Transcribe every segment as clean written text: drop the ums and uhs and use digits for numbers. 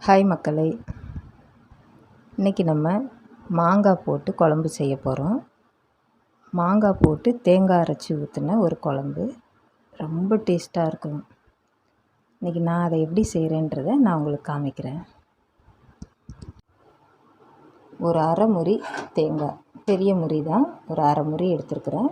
Hi மக்களே, இன்றைக்கி நம்ம மாங்காய் போட்டு குழம்பு செய்ய போகிறோம். மாங்காய் போட்டு தேங்காய் அரைச்சி ஊற்றின ஒரு குழம்பு ரொம்ப டேஸ்ட்டாக இருக்கும். இன்றைக்கி நான் அதை எப்படி செய்கிறேன்றதை நான் உங்களுக்கு காமிக்கிறேன். ஒரு அரை முறி தேங்காய், பெரிய முறி தான், ஒரு அரை முறி எடுத்துருக்குறேன்.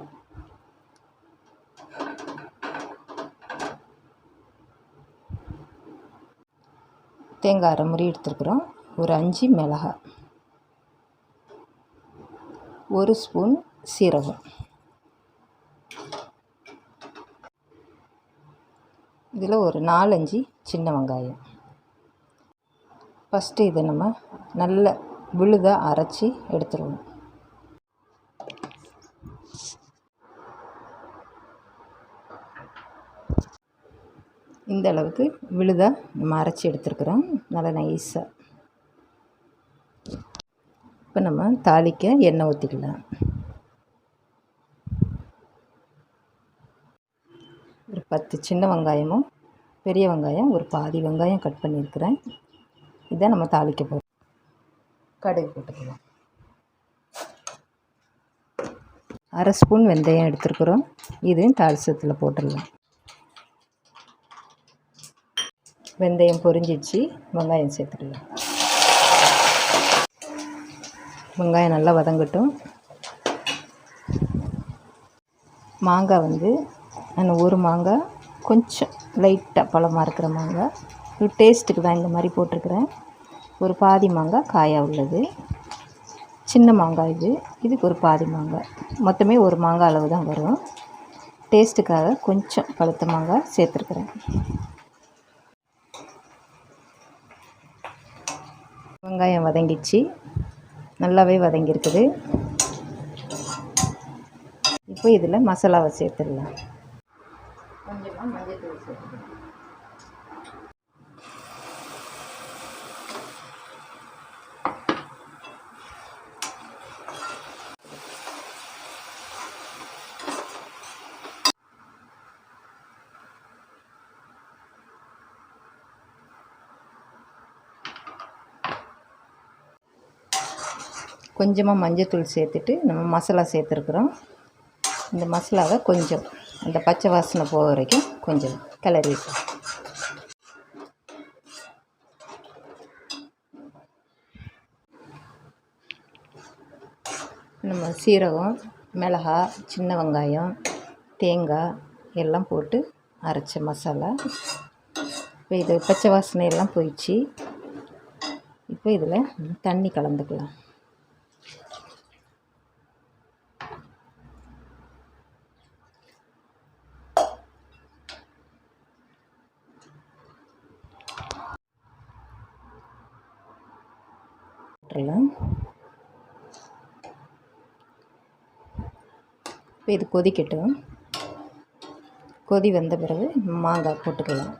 தேங்காய் அரை முறி எடுத்துருக்குறோம். ஒரு 5 மிளகாய், ஒரு ஸ்பூன் சீரகம், இதில் ஒரு 4-5 சின்ன வெங்காயம். ஃபஸ்ட்டு இதை நம்ம நல்ல விழுதாக அரைச்சி எடுத்துருவோம். இந்த அளவுக்கு விழுதாக நம்ம அரைச்சி எடுத்துருக்குறோம், நல்லா நைஸாக. இப்போ நம்ம தாளிக்க எண்ணெய் ஊற்றிக்கலாம். ஒரு 10 சின்ன வெங்காயமும் பெரிய வெங்காயம் ஒரு பாதி வெங்காயம் கட் பண்ணியிருக்கிறேன். இதை நம்ம தாளிக்க போகிறோம். கடுகு போட்டுக்கலாம். அரை ஸ்பூன் வெந்தயம் எடுத்துருக்குறோம், இதையும் தாளிசத்தில் போட்டுடலாம். வெந்தயம் பொரிஞ்சிச்சு, வெங்காயம் சேர்த்துக்கலாம். வெங்காயம் நல்லா வதங்கட்டும். மாங்காய் நான் ஒரு மாங்காய் கொஞ்சம் லைட்டாக பழமாக இருக்கிற மாங்காய், ஒரு டேஸ்ட்டுக்கு தான் இந்த மாதிரி போட்டிருக்கிறேன். ஒரு பாதி மாங்காய் காயாக உள்ளது, சின்ன மாங்காய் இதுக்கு ஒரு பாதி மாங்காய், மொத்தமே ஒரு மாங்காய் அளவு தான் வரும். டேஸ்ட்டுக்காக கொஞ்சம் பழுத்த மாங்காய் சேர்த்துருக்குறேன். வெங்காயம் வதங்கிச்சு, நல்லாவே வதங்கியிருக்குது. இப்போ இதில் மசாலாவை சேர்த்துடலாம். கொஞ்சமாக மஞ்சள் தூள் சேர்த்துக்கலாம். கொஞ்சமாக மஞ்சத்தூள் சேர்த்துட்டு நம்ம மசாலா சேர்த்துருக்குறோம். இந்த மசாலாவை கொஞ்சம் அந்த பச்சை வாசனை போக வரைக்கும் கொஞ்சம் கிளறி வைக்கலாம். நம்ம சீரகம், மிளகாய், சின்ன வெங்காயம், தேங்காய் எல்லாம் போட்டு அரைச்ச மசாலா. இப்போ இது பச்சை வாசனை எல்லாம் போயிடுச்சு. இப்போ இதில் தண்ணி கலந்துக்கலாம். இப்போ இது கொதிக்கட்டும். கொதி வந்த பிறகு மாங்காய் போட்டுக்கலாம்.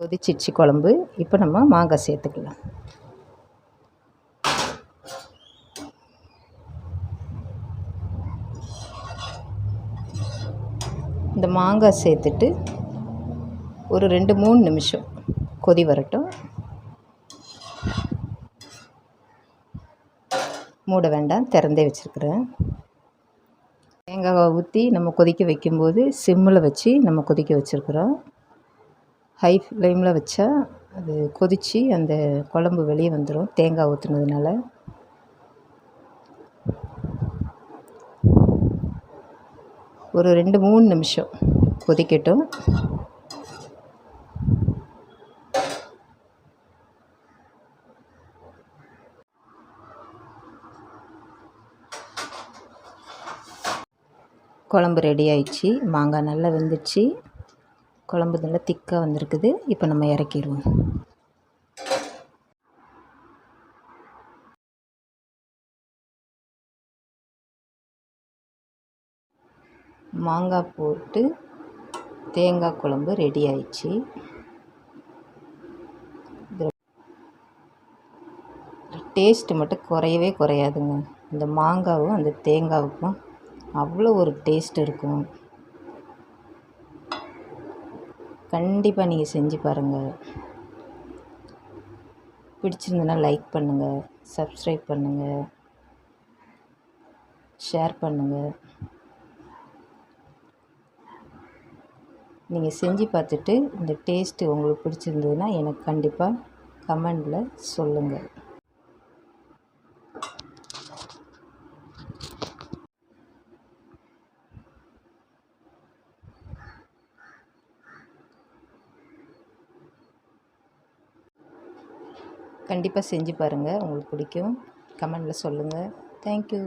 கொதிச்சிச்சு குழம்பு. இப்போ நம்ம மாங்காய் சேர்த்துக்கலாம். இந்த மாங்காய் சேர்த்துட்டு ஒரு 2-3 நிமிஷம் கொதி வரட்டும். மூட வேண்டாம், திறந்தே வச்சுருக்குறேன். தேங்காவை ஊற்றி நம்ம கொதிக்க வைக்கும்போது சிம்மில் வச்சு நம்ம கொதிக்க வச்சுருக்குறோம். ஹை ஃப்ளேமில் வச்சா அது கொதித்து அந்த குழம்பு வெளியே வந்துடும் தேங்காய் ஊற்றுனதுனால. ஒரு 2-3 நிமிஷம் கொதிக்கட்டும். குழம்பு ரெடி ஆயிடுச்சு. மாங்காய் நல்லா வெந்துடுச்சு, குழம்பு நல்லா திக்காக வந்திருக்குது. இப்போ நம்ம இறக்கிடுவோம். மாங்காய் போட்டு தேங்காய் குழம்பு ரெடி ஆயிடுச்சு. டேஸ்ட்டு மட்டும் குறையவே குறையாதுங்க. இந்த மாங்காவும் அந்த தேங்காவுக்கும் அவ்வளோ ஒரு டேஸ்ட் இருக்கும். கண்டிப்பாக நீங்கள் செஞ்சு பாருங்கள். பிடிச்சிருந்ததுன்னா லைக் பண்ணுங்கள், சப்ஸ்கிரைப் பண்ணுங்கள், ஷேர் பண்ணுங்கள். நீங்கள் செஞ்சு பார்த்துட்டு இந்த டேஸ்ட்டு உங்களுக்கு பிடிச்சிருந்ததுன்னா எனக்கு கண்டிப்பாக கமெண்டில் சொல்லுங்கள். கண்டிப்பாக செஞ்சு பாருங்கள், உங்களுக்கு பிடிக்கும். கமெண்டில் சொல்லுங்கள். தேங்க்யூ.